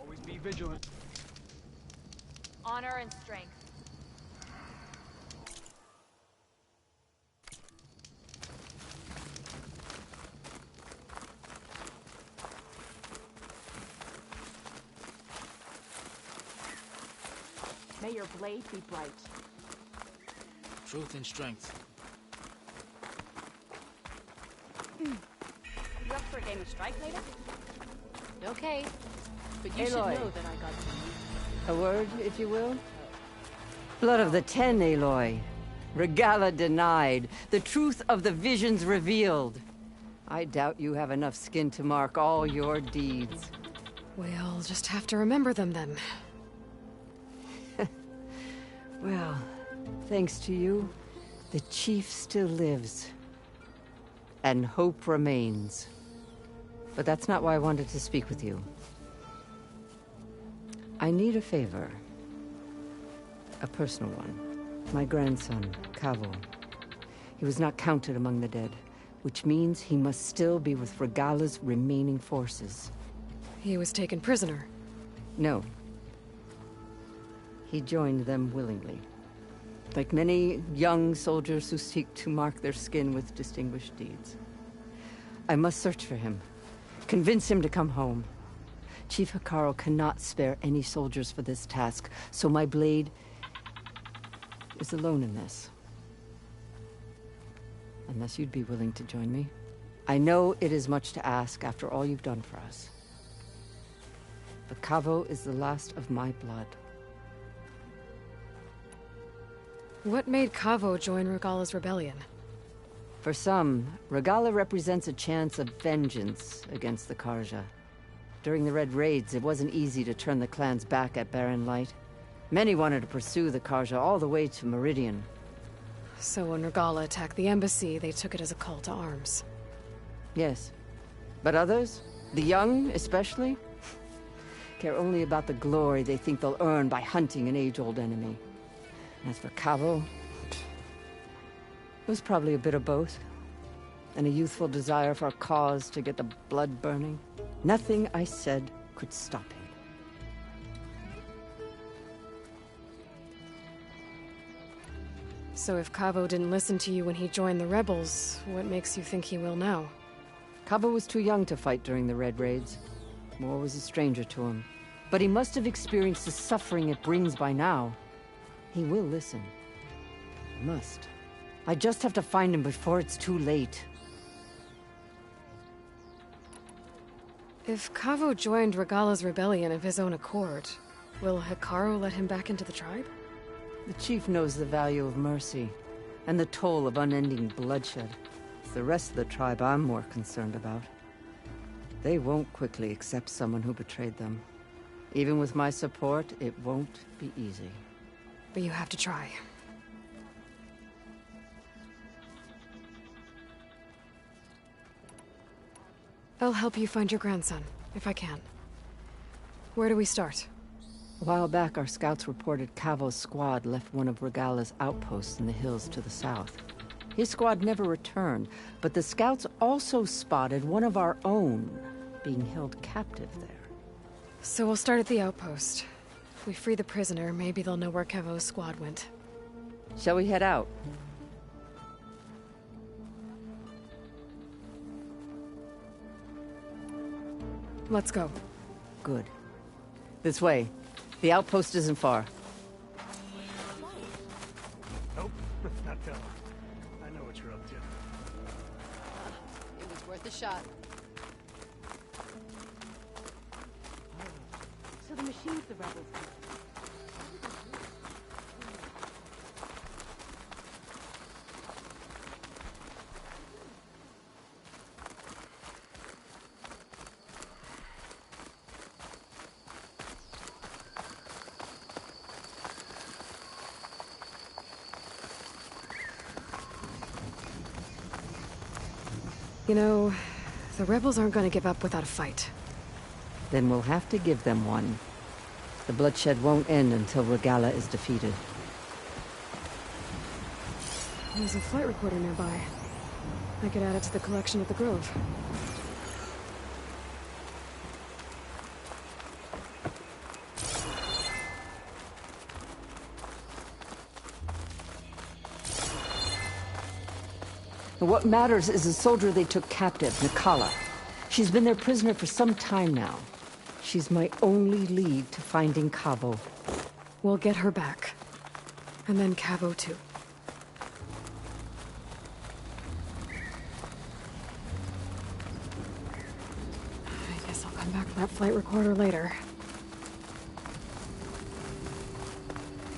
Always be vigilant. Honor and strength. May your blade be bright. Truth and strength. You up for a game of strike later? Okay. But you should Aloy. know that I got A word, if you will? Blood of the Ten, Aloy. Regala denied. The truth of the visions revealed. I doubt you have enough skin to mark all your deeds. We'll just have to remember them then. Well, thanks to you, the Chief still lives. And hope remains. But that's not why I wanted to speak with you. I need a favor. A personal one. My grandson, Kavo. He was not counted among the dead, which means he must still be with Regala's remaining forces. He was taken prisoner. No. He joined them willingly. Like many young soldiers who seek to mark their skin with distinguished deeds. I must search for him. Convince him to come home. Chief Hekarro cannot spare any soldiers for this task, so my blade is alone in this. Unless you'd be willing to join me. I know it is much to ask after all you've done for us. But Kavo is the last of my blood. What made Kavo join Regala's rebellion? For some, Regala represents a chance of vengeance against the Carja. During the Red Raids, it wasn't easy to turn the clans back at Barren Light. Many wanted to pursue the Carja all the way to Meridian. So when Regala attacked the embassy, they took it as a call to arms. Yes. But others, the young especially, care only about the glory they think they'll earn by hunting an age-old enemy. As for Kavo, it was probably a bit of both. And a youthful desire for a cause to get the blood burning. Nothing I said could stop him. So if Kavo didn't listen to you when he joined the rebels, what makes you think he will now? Kavo was too young to fight during the Red Raids. War was a stranger to him. But he must have experienced the suffering it brings by now. He will listen. Must. I just have to find him before it's too late. If Kavo joined Regala's rebellion of his own accord, will Hekarro let him back into the tribe? The chief knows the value of mercy, and the toll of unending bloodshed. It's the rest of the tribe I'm more concerned about. They won't quickly accept someone who betrayed them. Even with my support, it won't be easy. But you have to try. I'll help you find your grandson, if I can. Where do we start? A while back, our scouts reported Kavo's squad left one of Regala's outposts in the hills to the south. His squad never returned, but the scouts also spotted one of our own being held captive there. So we'll start at the outpost. If we free the prisoner, maybe they'll know where Kavo's squad went. Shall we head out? Let's go. Good. This way. The outpost isn't far. Nope, not telling. I know what you're up to. It was worth a shot. So the machines the rebels have. You know, the rebels aren't going to give up without a fight. Then we'll have to give them one. The bloodshed won't end until Regala is defeated. There's a flight recorder nearby. I could add it to the collection at the Grove. And what matters is the soldier they took captive, Nikala. She's been their prisoner for some time now. She's my only lead to finding Cavo. We'll get her back. And then Cavo too. I guess I'll come back for that flight recorder later.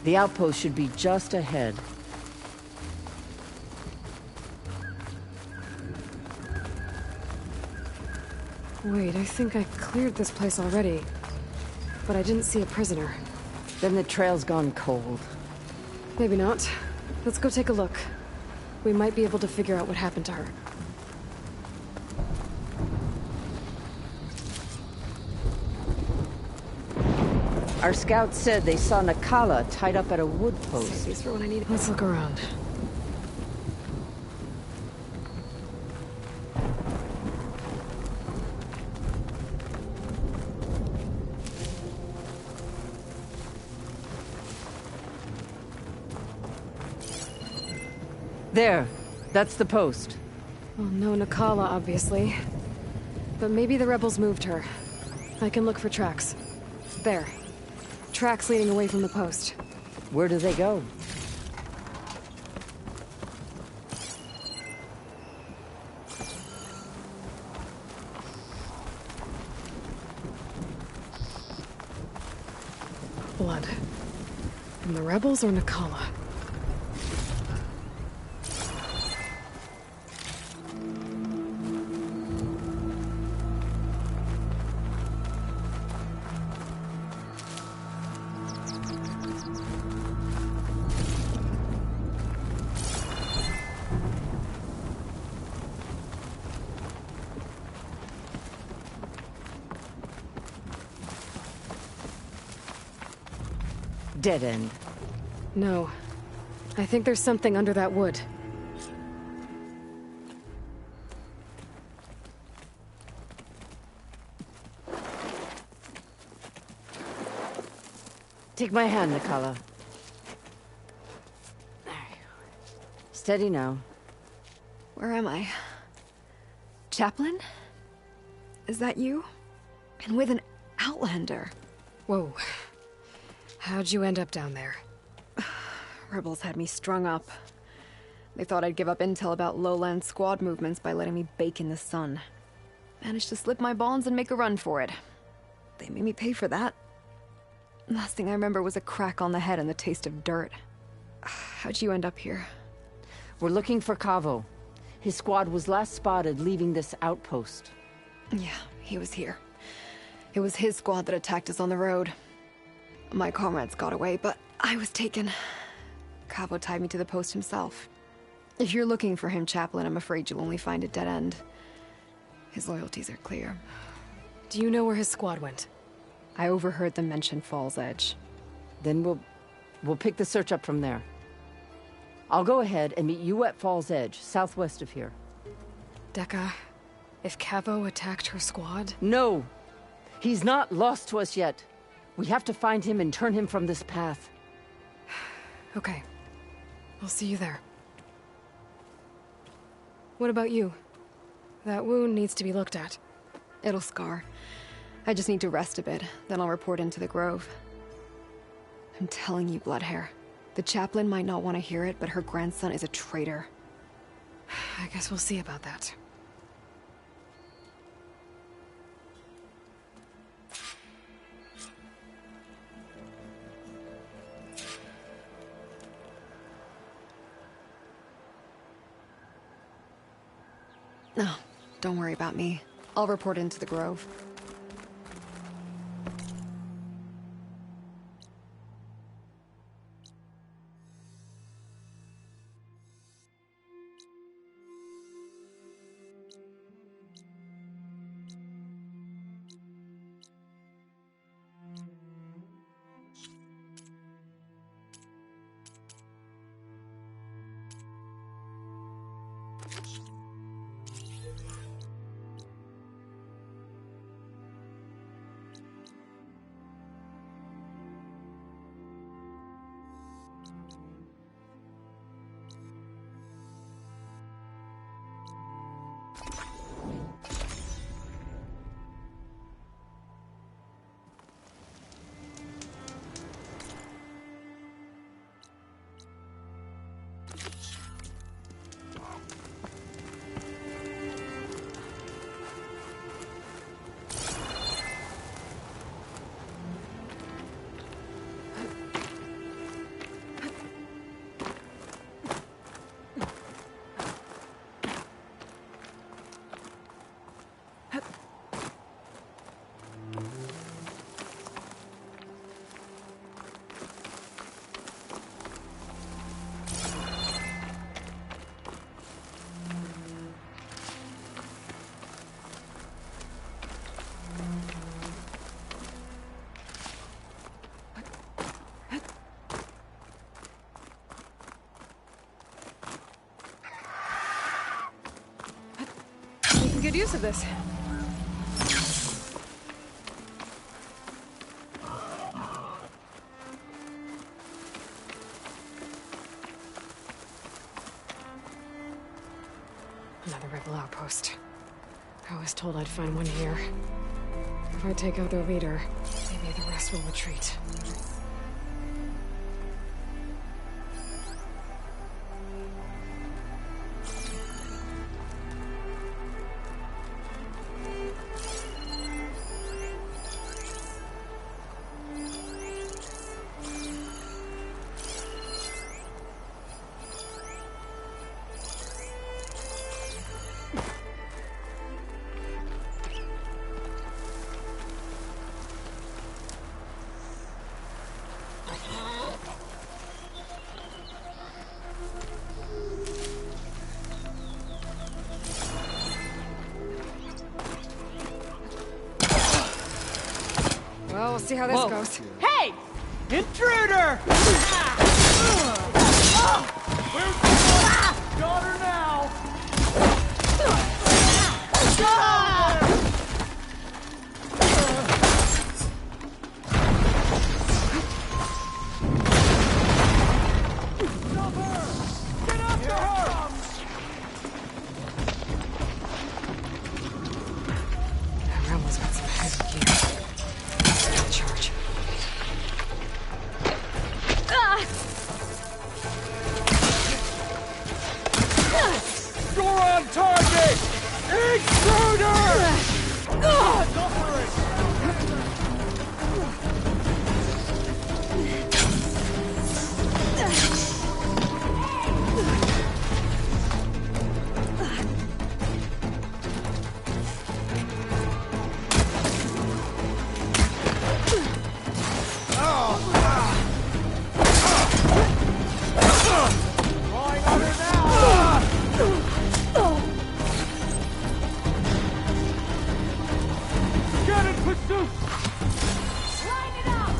The outpost should be just ahead. Wait, I think I cleared this place already. But I didn't see a prisoner. Then the trail's gone cold. Maybe not. Let's go take a look. We might be able to figure out what happened to her. Our scouts said they saw Nikala tied up at a wood post. Save these for when I need it. Let's look around. There. That's the post. Well, no Nikala, obviously. But maybe the rebels moved her. I can look for tracks. There. Tracks leading away from the post. Where do they go? Blood. From the rebels or Nikala? Dead end. No. I think there's something under that wood. Take my hand, Nikala. Steady now. Where am I? Chaplain? Is that you? And with an Outlander. Whoa. How'd you end up down there? Rebels had me strung up. They thought I'd give up intel about lowland squad movements by letting me bake in the sun. Managed to slip my bonds and make a run for it. They made me pay for that. Last thing I remember was a crack on the head and the taste of dirt. How'd you end up here? We're looking for Cavo. His squad was last spotted leaving this outpost. Yeah, he was here. It was his squad that attacked us on the road. My comrades got away, but I was taken. Cavo tied me to the post himself. If you're looking for him, Chaplain, I'm afraid you'll only find a dead end. His loyalties are clear. Do you know where his squad went? I overheard them mention Fall's Edge. Then we'll pick the search up from there. I'll go ahead and meet you at Fall's Edge, southwest of here. Dekka, if Cavo attacked her squad? No! He's not lost to us yet. We have to find him and turn him from this path. Okay. I'll see you there. What about you? That wound needs to be looked at. It'll scar. I just need to rest a bit, then I'll report into the Grove. I'm telling you, Bloodhair. The chaplain might not want to hear it, but her grandson is a traitor. I guess we'll see about that. No, don't worry about me. I'll report into the Grove. good use of this. Another rebel outpost. I was told I'd find one here. If I take out their leader, maybe the rest will retreat. Well, we'll see how this goes. Hey! Intruder! Got her now! Stop her! Get after her! That rebel's got some heavy gear. Charge. You're on target! Intruder! Suffering! Drawing on her now! Get in pursuit! Line it up!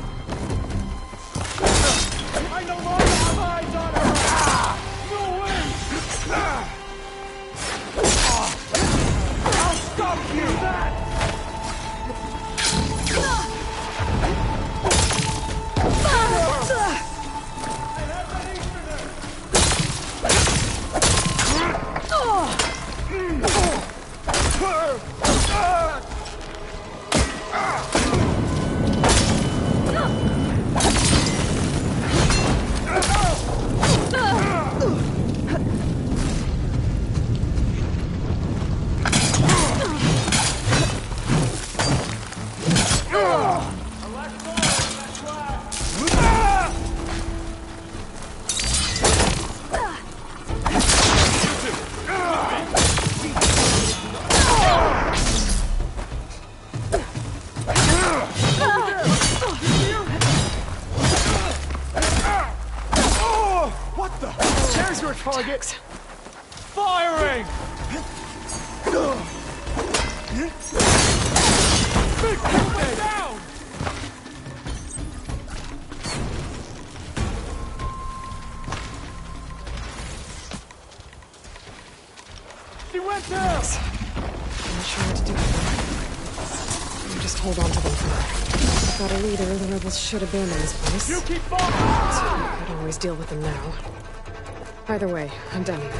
I no longer have eyes on her! No way! I'll stop you! What the? There's your target! Firing! Big coming down! She went down! I'm not sure what to do with them. You just hold on to them for now. Got a leader, the rebels should abandon this place. You keep falling! I can always deal with them now. Either way, I'm done here.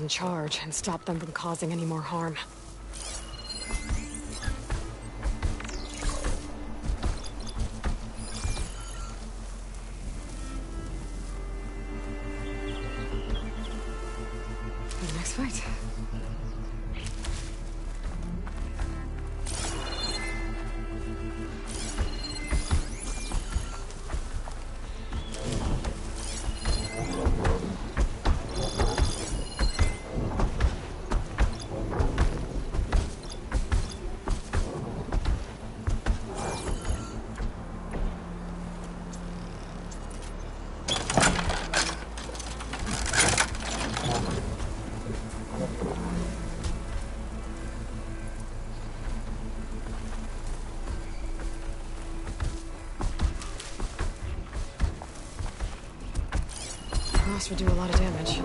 in charge and stop them from causing any more harm. The next fight. Ross would do a lot of damage.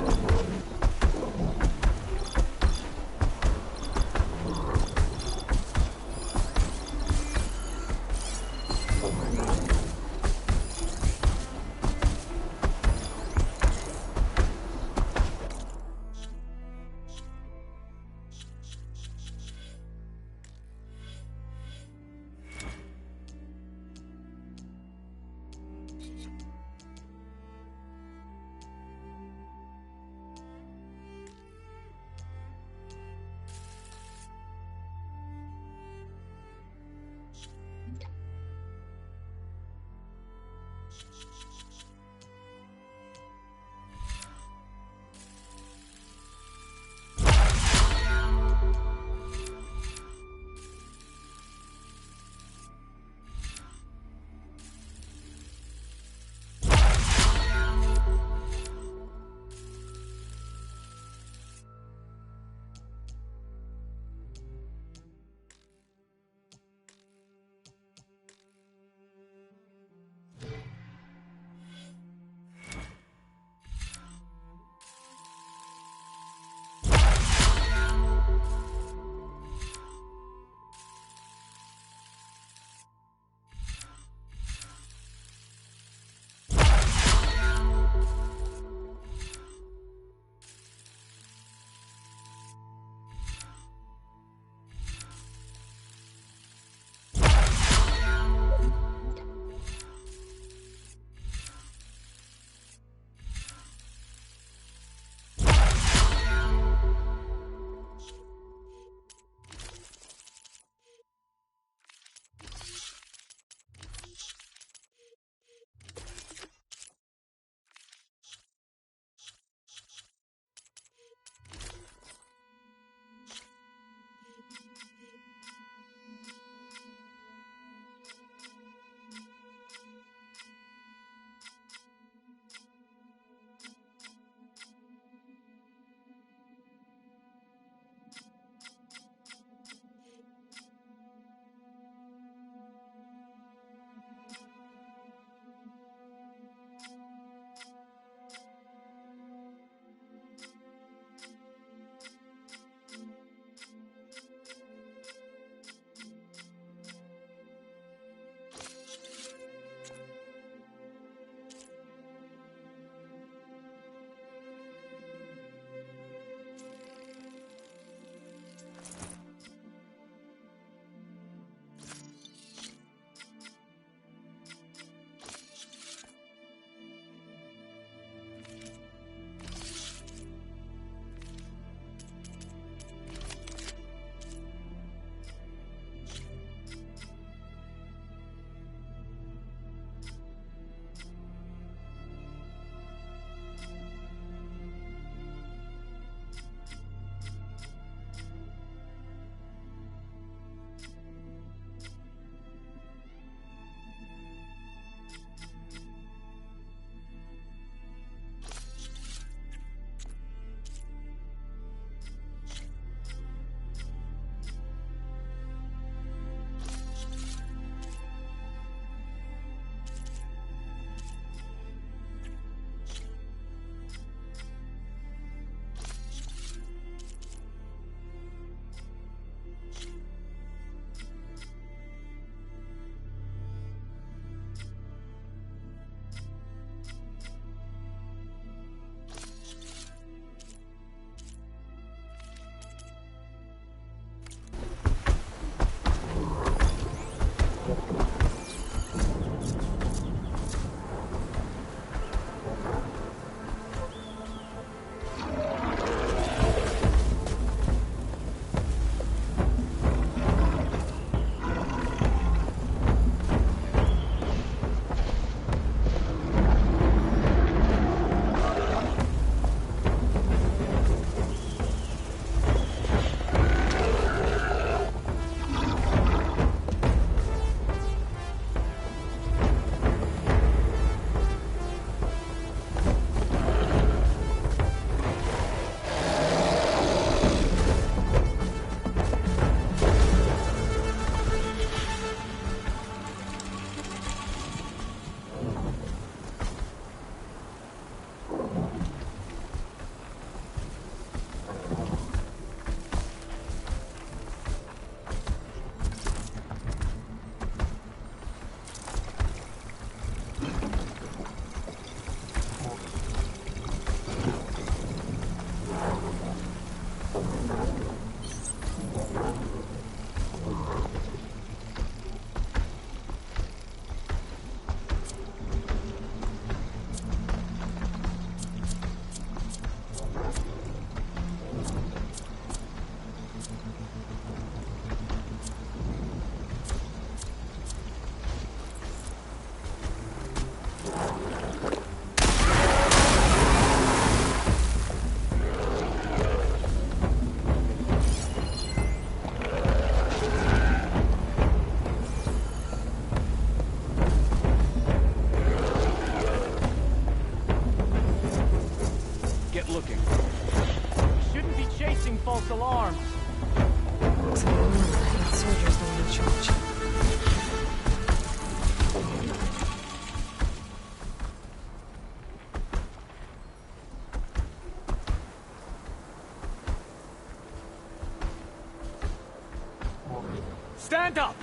Stand up!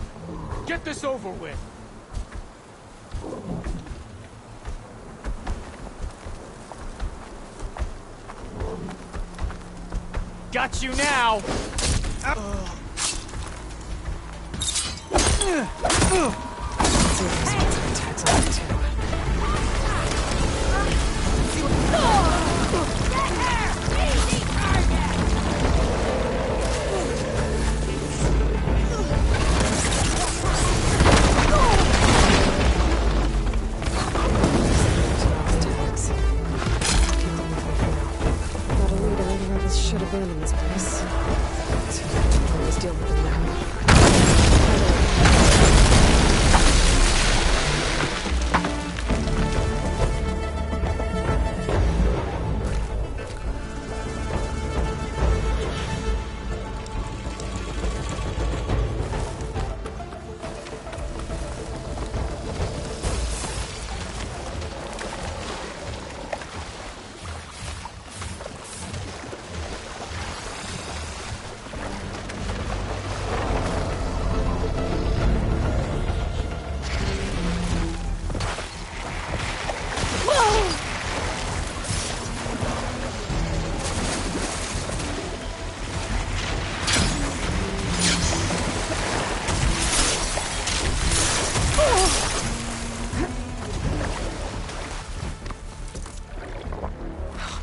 Get this over with! Got you now! Attacks on me too. Got a leader, the rebels should abandon this place. So always deal with them now.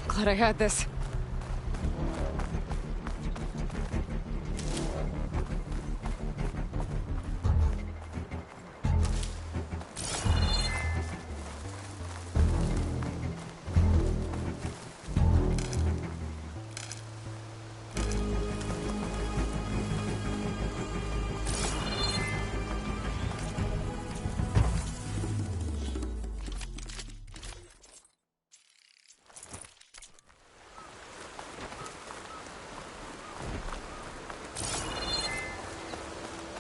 Glad I had this.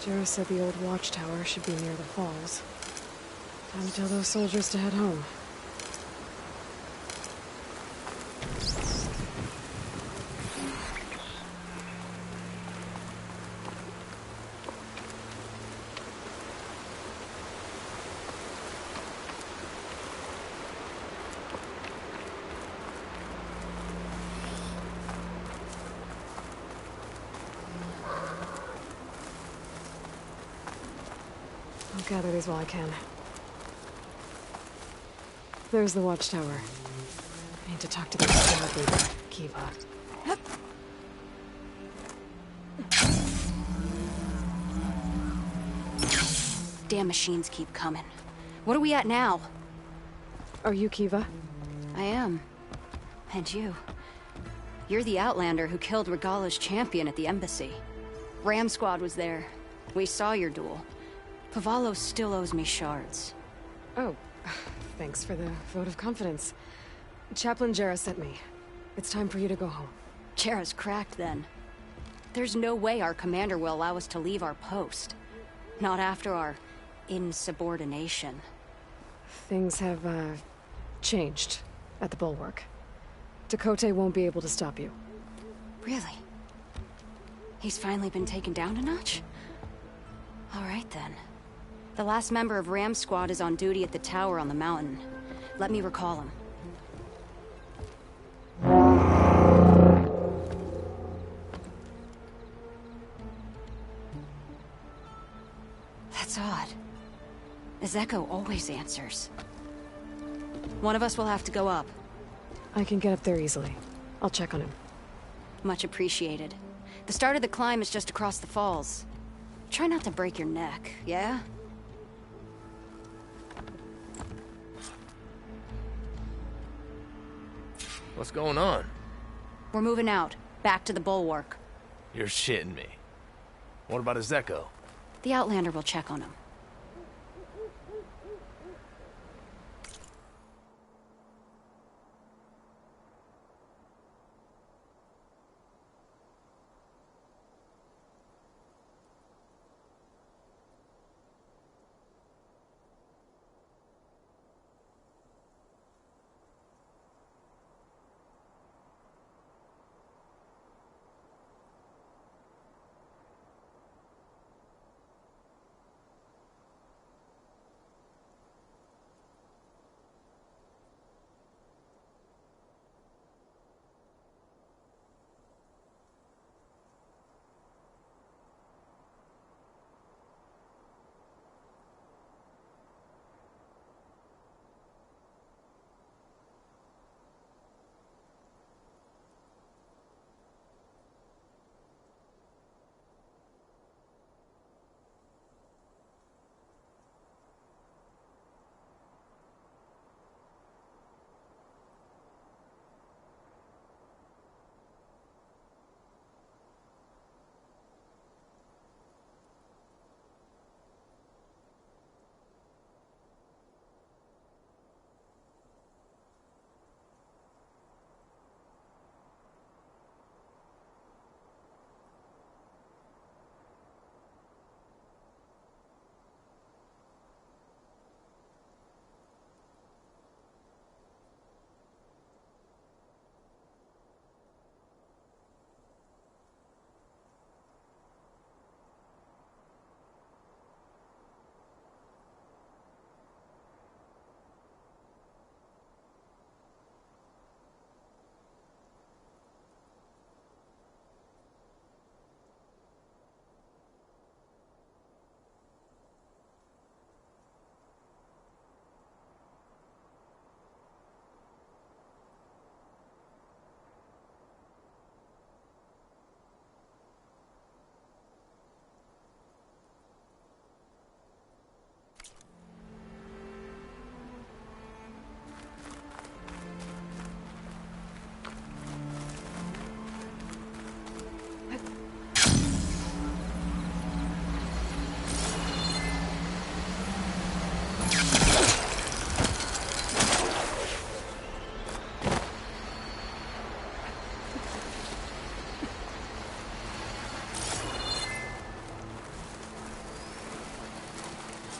Jarrah said the old watchtower should be near the falls. Time to tell those soldiers to head home. I'll gather these while I can. There's the watchtower. I need to talk to the squad leader, Kiva. Damn machines keep coming. What are we at now? Are you Kiva? I am. And you. You're the Outlander who killed Regala's champion at the embassy. Ram Squad was there. We saw your duel. Pavalo still owes me shards. Oh, thanks for the vote of confidence. Chaplain Jarrah sent me. It's time for you to go home. Jarrah's cracked then. There's no way our commander will allow us to leave our post. Not after our insubordination. Things have, changed at the Bulwark. Dakota won't be able to stop you. Really? He's finally been taken down a notch? All right then. The last member of Ram Squad is on duty at the tower on the mountain. Let me recall him. That's odd. Ezeko always answers. One of us will have to go up. I can get up there easily. I'll check on him. Much appreciated. The start of the climb is just across the falls. Try not to break your neck, yeah? What's going on? We're moving out, back to the Bulwark. You're shitting me. What about Ezeko? The Outlander will check on him.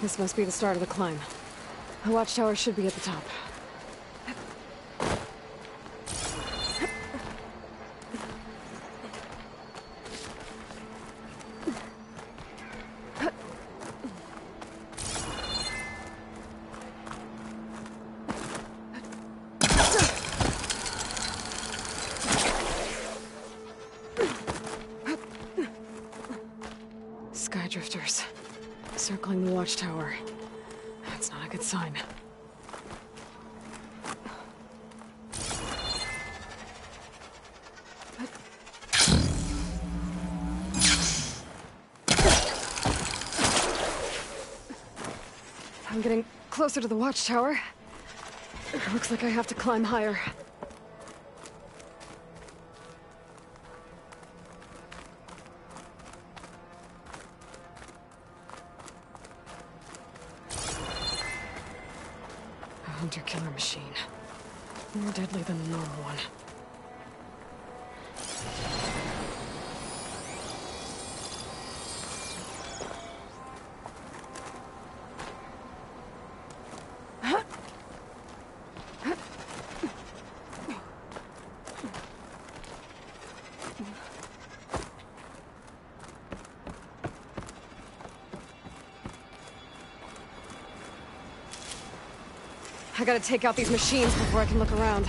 This must be the start of the climb. The watchtower should be at the top. Skydrifters. Circling the watchtower. That's not a good sign. I'm getting closer to the watchtower. Looks like I have to climb higher. A hunter-killer machine. More deadly than the normal one. I gotta take out these machines before I can look around.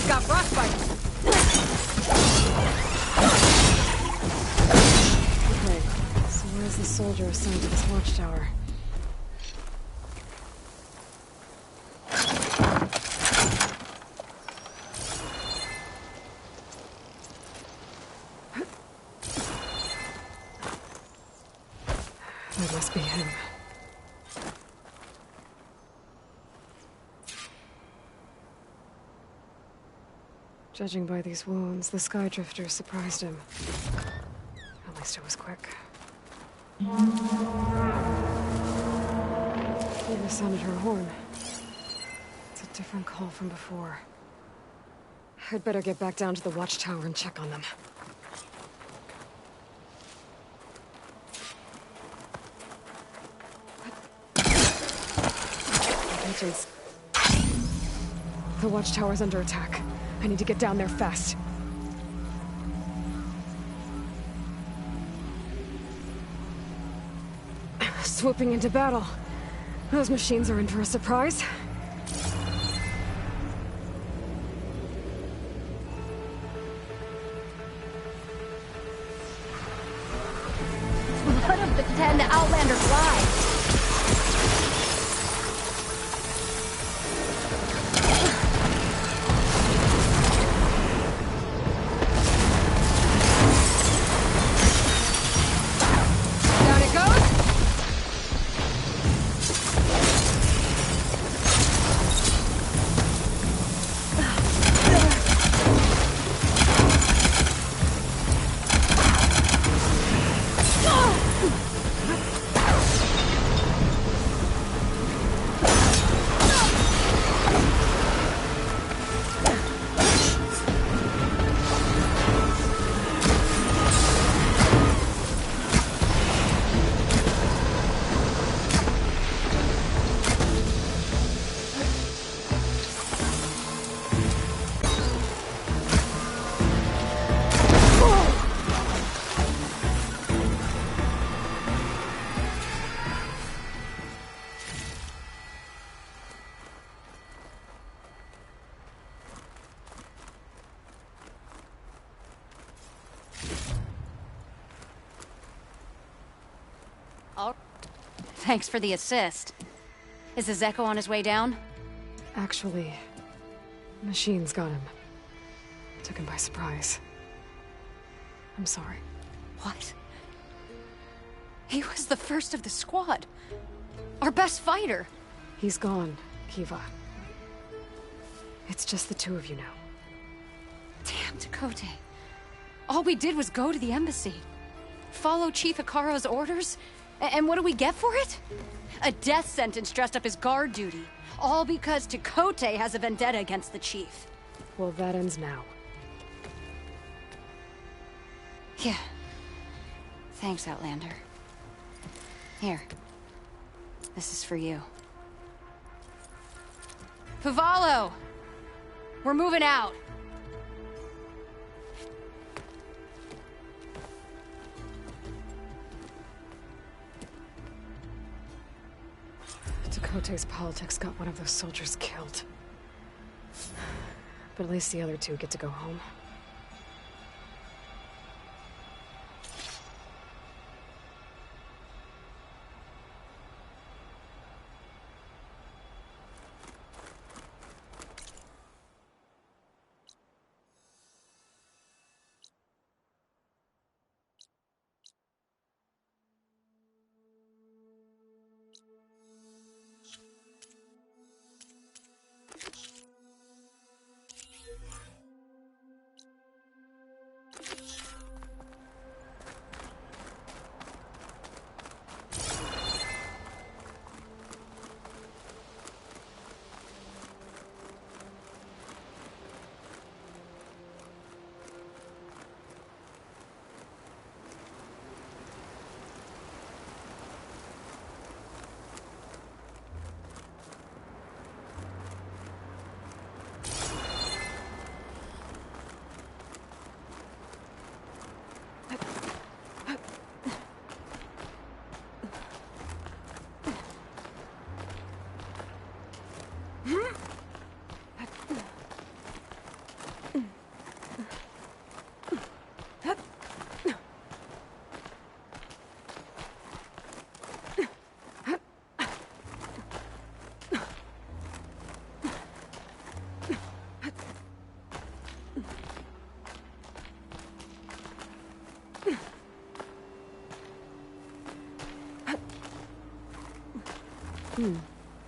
Got frostbite. Okay, so where's the soldier assigned to this watchtower? That must be him. Judging by these wounds, the Skydrifter surprised him. At least it was quick. Eva sounded her horn. It's a different call from before. I'd better get back down to the watchtower and check on them. Agents. The watchtower's under attack. I need to get down there fast. Swooping into battle. Those machines are in for a surprise. What of the 10 Outlanders lives? Thanks for the assist. Is the Zeko on his way down? Actually, machines got him. Took him by surprise. I'm sorry. What? He was the first of the squad. Our best fighter. He's gone, Kiva. It's just the two of you now. Damn, Tekote. All we did was go to the embassy. Follow Chief Hikaru's orders? And what do we get for it? A death sentence dressed up as guard duty. All because Tekote has a vendetta against the Chief. Well, that ends now. Yeah. Thanks, Outlander. Here. This is for you. Pavalo! We're moving out! Tekote's politics got one of those soldiers killed. But at least the other two get to go home.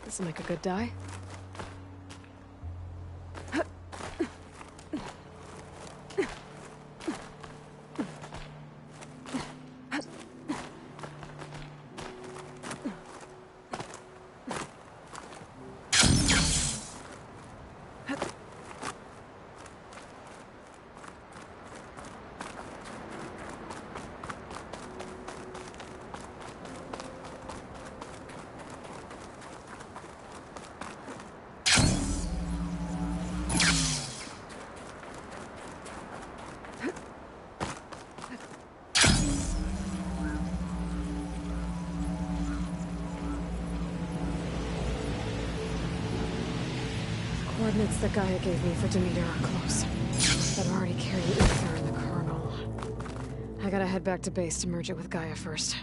This'll make a good die. Coordinates that Gaia gave me for Demeter are close, but already carry Ether and the Colonel. I gotta head back to base to merge it with Gaia first.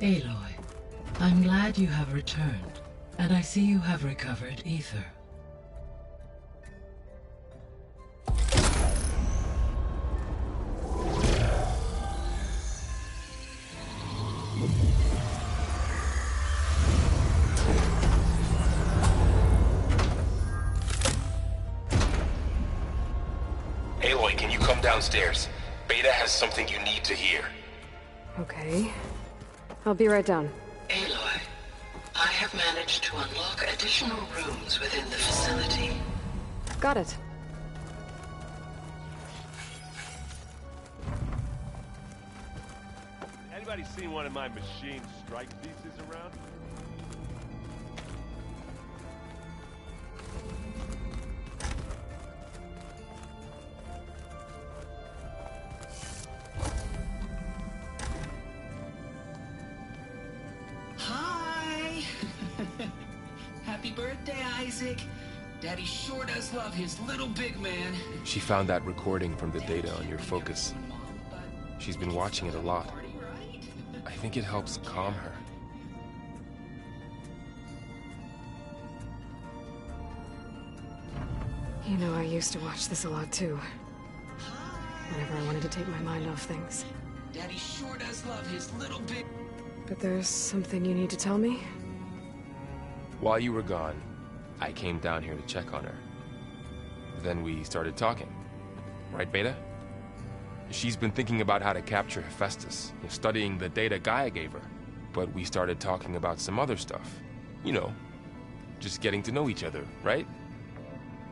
Aloy, I'm glad you have returned, and I see you have recovered Ether. Aloy, can you come downstairs? Beta has something you need to hear. Okay. I'll be right down. Aloy, I have managed to unlock additional rooms within the facility. Got it. Anybody seen one of my machine strike pieces around? Hi! Happy birthday, Isaac. Daddy sure does love his little big man. She found that recording from the data on your focus. She's been watching it a lot. I think it helps calm her. You know, I used to watch this a lot too. Whenever I wanted to take my mind off things. Daddy sure does love his little big... But there's something you need to tell me? While you were gone, I came down here to check on her. Then we started talking. Right, Beta? She's been thinking about how to capture Hephaestus, studying the data Gaia gave her. But we started talking about some other stuff. You know, just getting to know each other, right?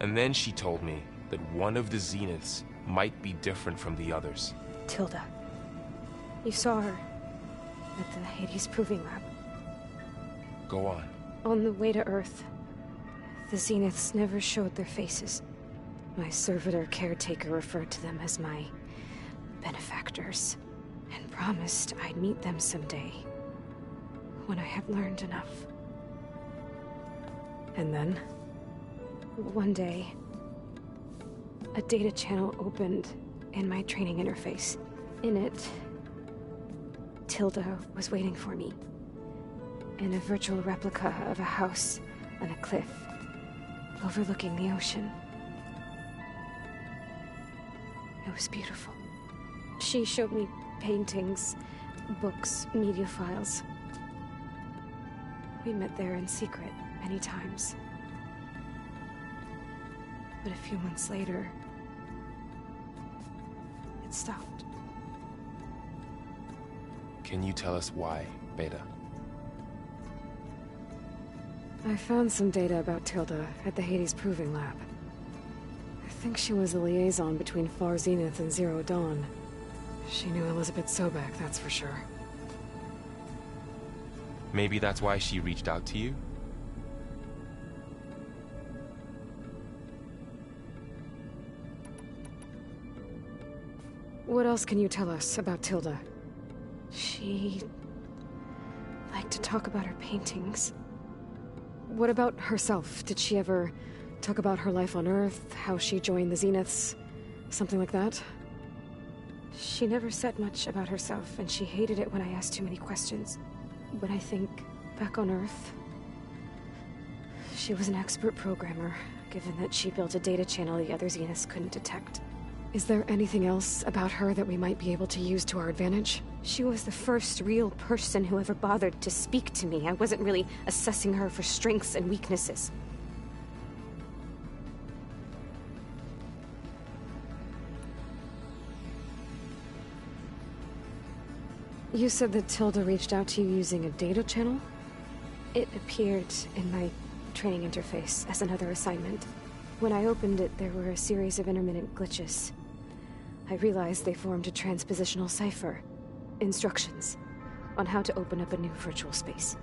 And then she told me that one of the Zeniths might be different from the others. Tilda. You saw her at the Hades Proving Lab. Go on. On the way to Earth, the Zeniths never showed their faces. My servitor caretaker referred to them as my benefactors, and promised I'd meet them someday, when I had learned enough. And then, one day, a data channel opened in my training interface. In it, Tilda was waiting for me, in a virtual replica of a house on a cliff, overlooking the ocean. It was beautiful. She showed me paintings, books, media files. We met there in secret many times. But a few months later, it stopped. Can you tell us why, Beta? I found some data about Tilda at the Hades Proving Lab. I think she was a liaison between Far Zenith and Zero Dawn. She knew Elizabeth Sobek, that's for sure. Maybe that's why she reached out to you? What else can you tell us about Tilda? She liked to talk about her paintings. What about herself? Did she ever talk about her life on Earth, how she joined the Zeniths, something like that? She never said much about herself, and she hated it when I asked too many questions. But I think, back on Earth, she was an expert programmer, given that she built a data channel the other Zeniths couldn't detect. Is there anything else about her that we might be able to use to our advantage? She was the first real person who ever bothered to speak to me. I wasn't really assessing her for strengths and weaknesses. You said that Tilda reached out to you using a data channel? It appeared in my training interface as another assignment. When I opened it, there were a series of intermittent glitches. I realized they formed a transpositional cipher. Instructions on how to open up a new virtual space.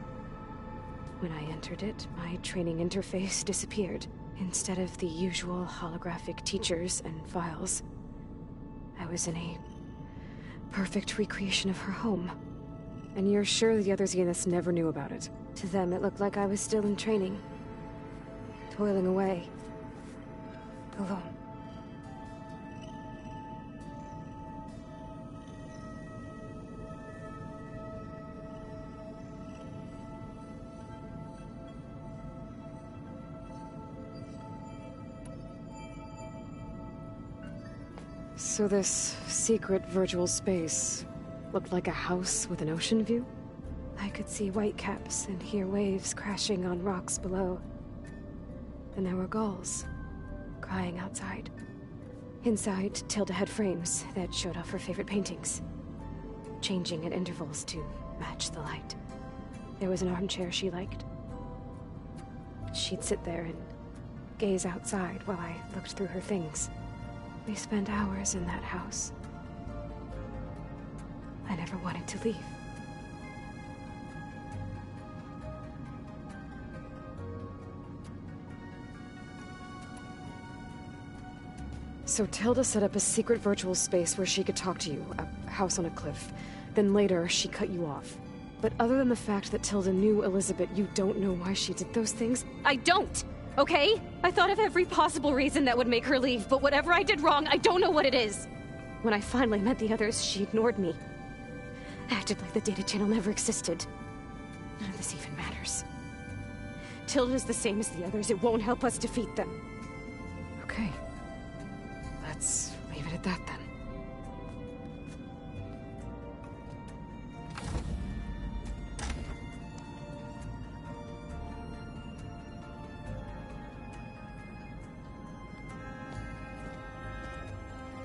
When I entered it, my training interface disappeared. Instead of the usual holographic teachers and files, I was in a perfect recreation of her home. And you're sure the other Zeniths never knew about it? To them, it looked like I was still in training. Toiling away. Alone. So this secret virtual space looked like a house with an ocean view? I could see whitecaps and hear waves crashing on rocks below. And there were gulls crying outside. Inside, Tilda had frames that showed off her favorite paintings, changing at intervals to match the light. There was an armchair she liked. She'd sit there and gaze outside while I looked through her things. We spent hours in that house. I never wanted to leave. So Tilda set up a secret virtual space where she could talk to you, a house on a cliff. Then later, she cut you off. But other than the fact that Tilda knew Elizabeth, you don't know why she did those things? I don't! Okay? I thought of every possible reason that would make her leave, but whatever I did wrong, I don't know what it is! When I finally met the others, she ignored me. Acted like the data channel never existed. None of this even matters. Tilda's the same as the others. It won't help us defeat them. Okay. Let's leave it at that then.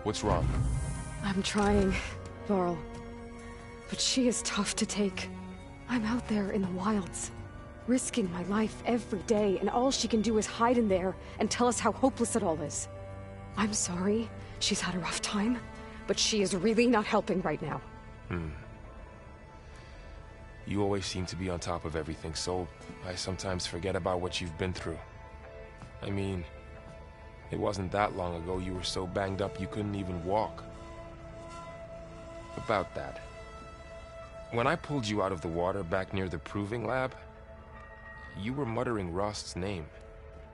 What's wrong? I'm trying, Varl. But she is tough to take. I'm out there in the wilds, risking my life every day, and all she can do is hide in there and tell us how hopeless it all is. I'm sorry, she's had a rough time, but she is really not helping right now. You always seem to be on top of everything, so I sometimes forget about what you've been through. I mean, it wasn't that long ago you were so banged up you couldn't even walk. About that. When I pulled you out of the water back near the proving lab, you were muttering Rost's name.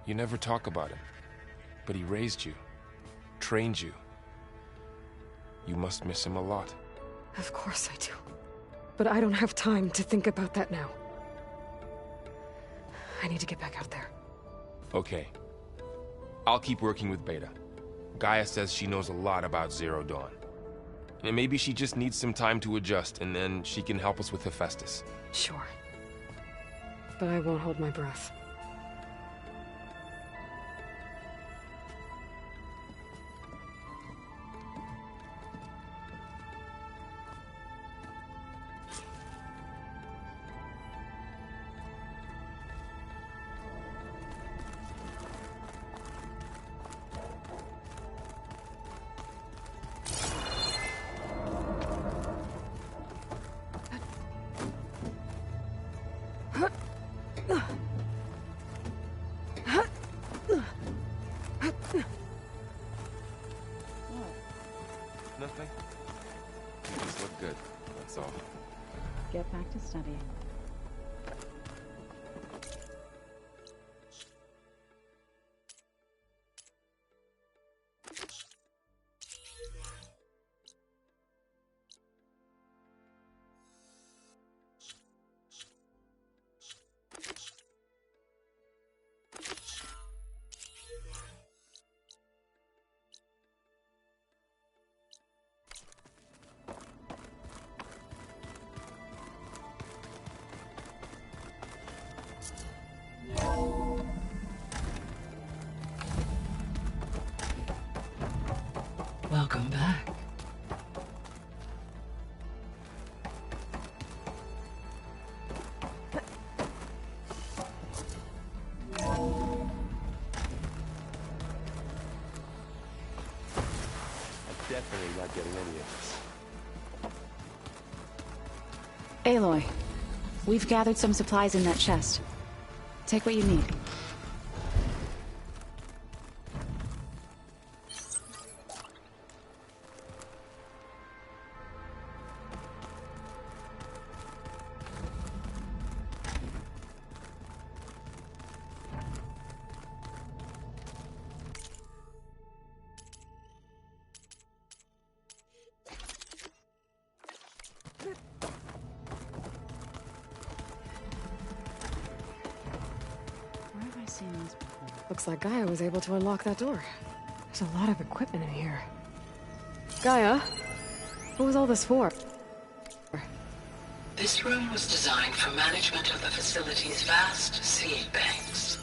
You never talk about him. But he raised you, trained you. You must miss him a lot. Of course I do. But I don't have time to think about that now. I need to get back out there. Okay. I'll keep working with Beta. Gaia says she knows a lot about Zero Dawn. And maybe she just needs some time to adjust, and then she can help us with Hephaestus. Sure. But I won't hold my breath. Nothing? You just look good, that's all. Get back to studying. Welcome back. I'm definitely not getting any of this. Aloy, we've gathered some supplies in that chest. Take what you need. Looks like Gaia was able to unlock that door. There's a lot of equipment in here. Gaia, what was all this for? This room was designed for management of the facility's vast seed banks.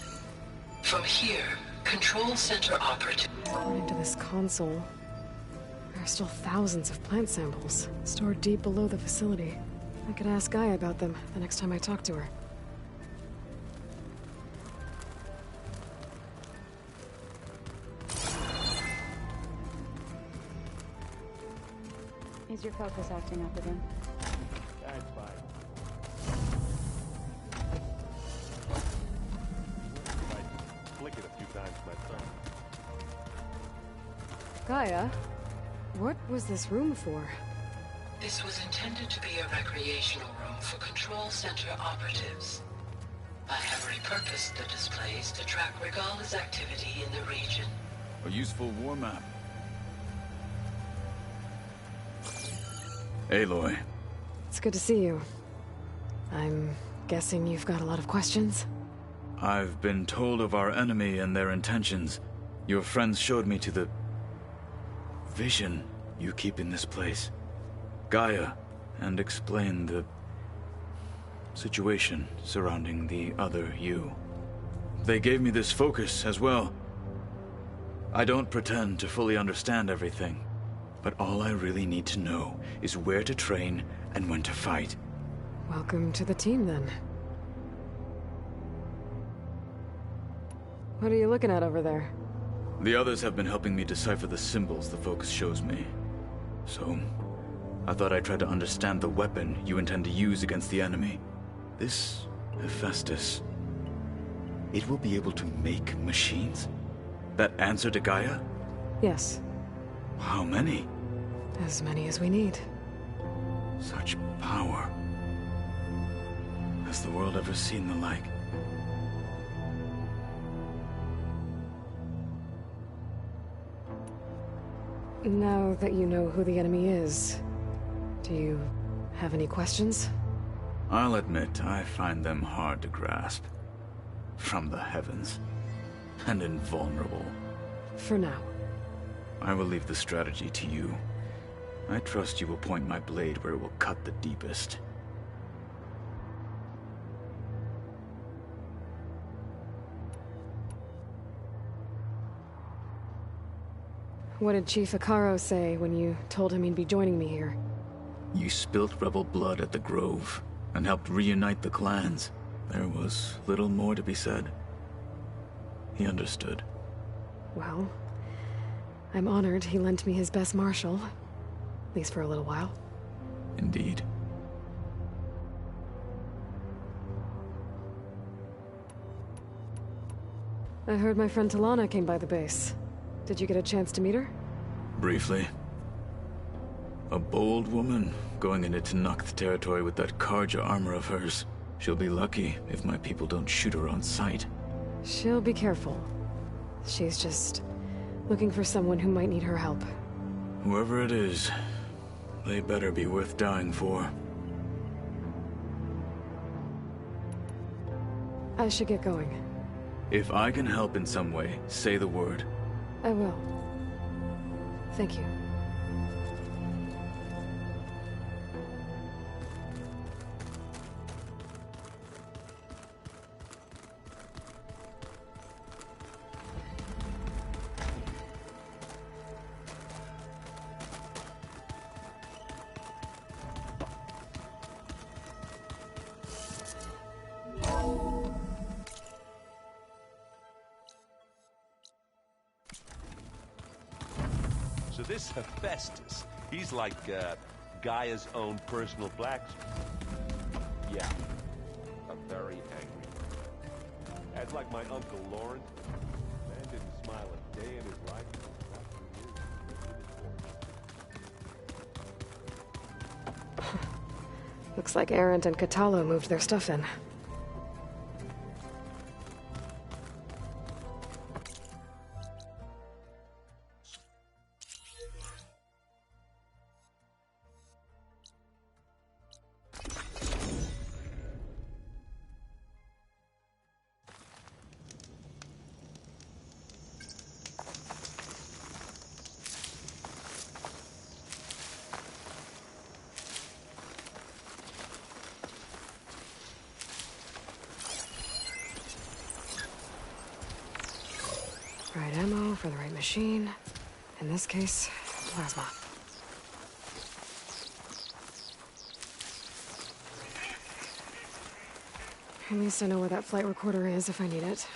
From here, Control Center operatives... Into this car. console. There are still thousands of plant samples stored deep below the facility. I could ask Gaia about them the next time I talk to her. Is your focus acting up again? That's fine. Might flick it a few times myself. Gaia, what was this room for? This was intended to be a recreational room for Control Center operatives. I have repurposed the displays to track Regala's activity in the region. A useful war map. Aloy. It's good to see you. I'm guessing you've got a lot of questions? I've been told of our enemy and their intentions. Your friends showed me to the vision you keep in this place. Gaia, and explained the situation surrounding the other you. They gave me this focus as well. I don't pretend to fully understand everything, but all I really need to know is where to train and when to fight. Welcome to the team, then. What are you looking at over there? The others have been helping me decipher the symbols the focus shows me. So, I thought I'd try to understand the weapon you intend to use against the enemy. This Hephaestus, it will be able to make machines? That answer to Gaia? Yes. How many? As many as we need. Such power. Has the world ever seen the like? Now that you know who the enemy is, do you have any questions? I'll admit, I find them hard to grasp. From the heavens. And invulnerable. For now. I will leave the strategy to you. I trust you will point my blade where it will cut the deepest. What did Chief Akaro say when you told him he'd be joining me here? You spilt rebel blood at the Grove, and helped reunite the clans. There was little more to be said. He understood. Well, I'm honored he lent me his best marshal. At least for a little while. Indeed. I heard my friend Talana came by the base. Did you get a chance to meet her? Briefly. A bold woman, going into Tenakth territory with that Karja armor of hers. She'll be lucky if my people don't shoot her on sight. She'll be careful. She's just looking for someone who might need her help. Whoever it is, they better be worth dying for. I should get going. If I can help in some way, say the word. I will. Thank you. So this Hephaestus, he's like Gaia's own personal blacksmith. Yeah, a very angry man. That's like my Uncle Lawrence. Man didn't smile a day in his life. Looks like Arendt and Katalo moved their stuff in. Right ammo for the right machine. In this case, plasma. At least I know where that flight recorder is if I need it.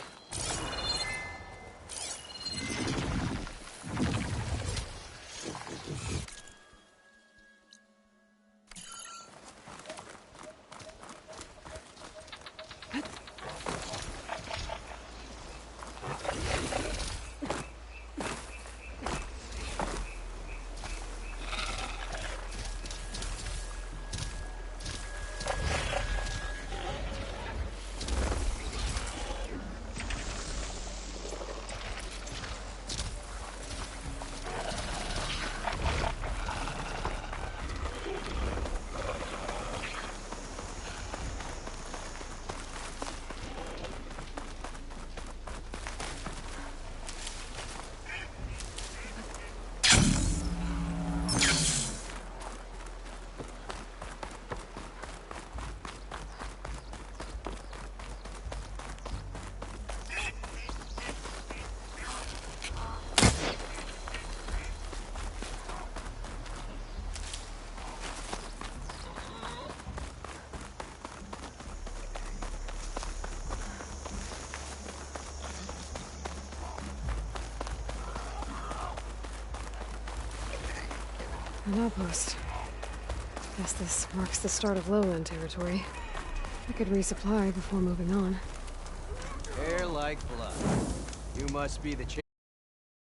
An outpost. Guess this marks the start of lowland territory. I could resupply before moving on. Hair like blood. You must be the